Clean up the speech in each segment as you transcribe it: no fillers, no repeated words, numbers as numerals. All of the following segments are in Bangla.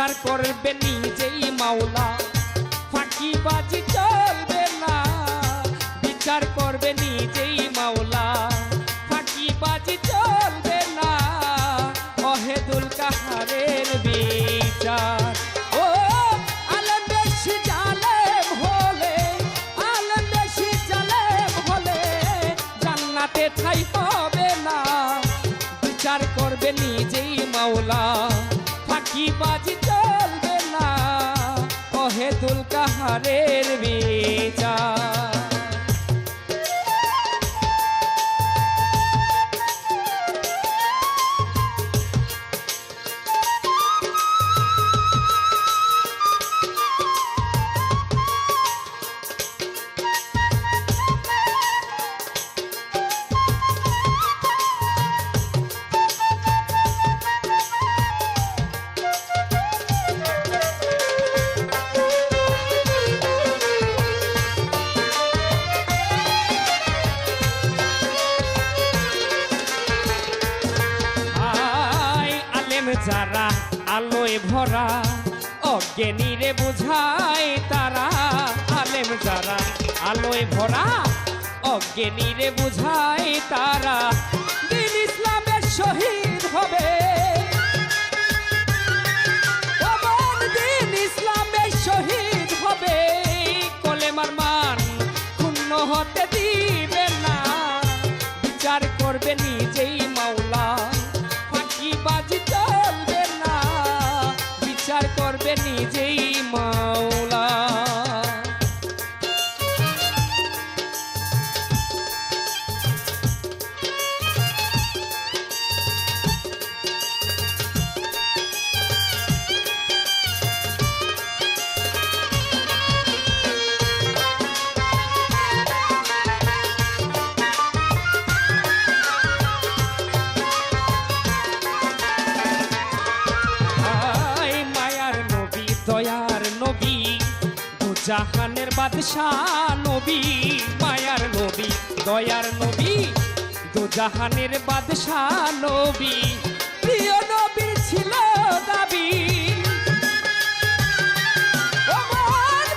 বিচার করবে নিজেই মাওলা, ফাঁকিবাজি চলবে না। বিচার করবে নিজেই মাওলা, ফাঁকিবাজি চলবে না। অহেদুল কাহারের বিচার। ও আলেম বেশি জালেম হলে, আলেম বেশি জালেম হলে জান্নাতে ঠাঁই পাবে না। বিচার করবে নিজেই মাওলা, ফাঁকিবাজি চলবে না। অহেদুল কাহারের বিচার। যারা আলোয় ভরা অজ্ঞানীরে বুঝায় তারা। আলেম যারা আলোয় ভরা অজ্ঞানীরে বুঝায় তারা। দিন ইসলামের শহীদ হবে, দিন ইসলামের শহীদ হবে। কলেমার মান ক্ষুণ্ণ হতে দিবে না। বিচার করবে নিজেই মাওলা, ফাঁকিবাজি চলবে না। বিচার করবে নিজেই মাওলা। দয়ার নবী দুজাহানের বাদশাহ নবী। মায়ার নবী দয়ার নবী দুজাহানের বাদশাহ নবী। প্রিয় নবীর ছিল দাবি,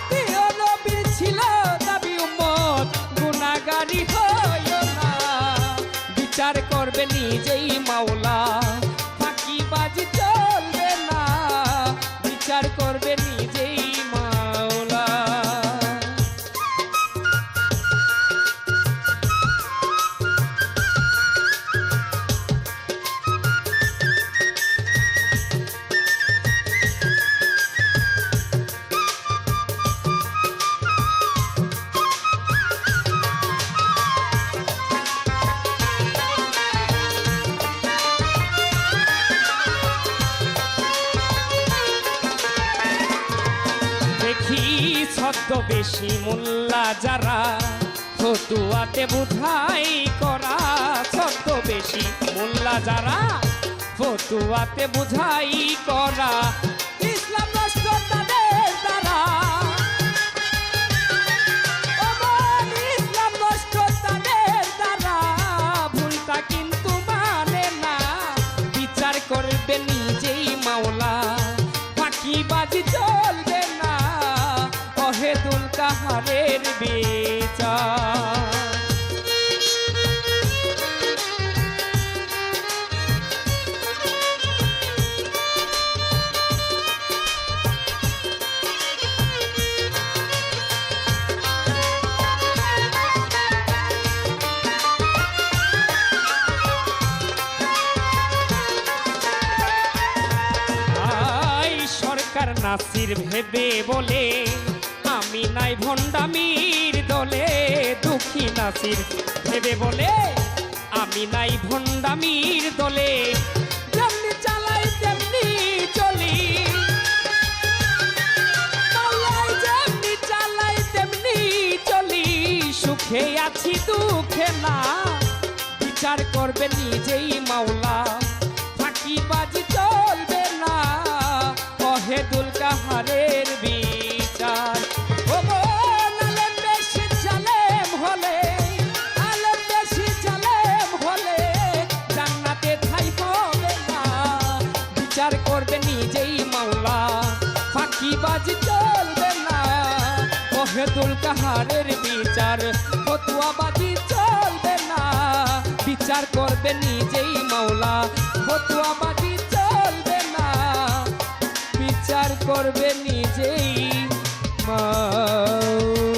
প্রিয় নবীর ছিল দাবি। উম্মত গুনাহগারি হইও না। বিচার করবে নিজেই মাওলা, ফাঁকিবাজি চলবে না। বিচার করবে নিজেই মাওলা। দেখি ছদ্মবেশী মোল্লা যারা ফতুয়াতে বুঝাই করা। ছদ্মবেশী মোল্লা যারা ফতুয়াতে বুঝাই করা। ইসলাম নষ্ট তাদের দ্বারা, ইসলাম নষ্ট তাদের দ্বারা। ভুলটা কিন্তু মানে না। বিচার করবে নিজেই মাওলা, ফাঁকিবাজি চলবে না। অহেদুল কাহারের বিচার। সরকার নাসির ভেবে বলে আমি নাই ভণ্ডামির দলে। দুঃখী নাসির ভেবে বলে আমি নাই ভণ্ডামির দলে। যেমনি চালাই তেমনি চলি, যেমনি চালাই তেমনি চলি। সুখে আছি দুঃখে না। বিচার করবে নিজেই মাওলা, ফাঁকিবাজি চলবে না। অহেদুল কাহারের বিচার। আলেম বেশি জালেম হলে, আলেম বেশি জালেম হলে জান্নাতে ঠাঁই পাবে না। বিচার করবে নিজেই মাওলা, ওয়াহেদুল কাহারের বিচার ফতুয়াবাজি চলবে না, বিচার করবে নিজেই মাওলা। ফতুয়াবাজি চলবে না, বিচার করবে নিজেই মাওলা।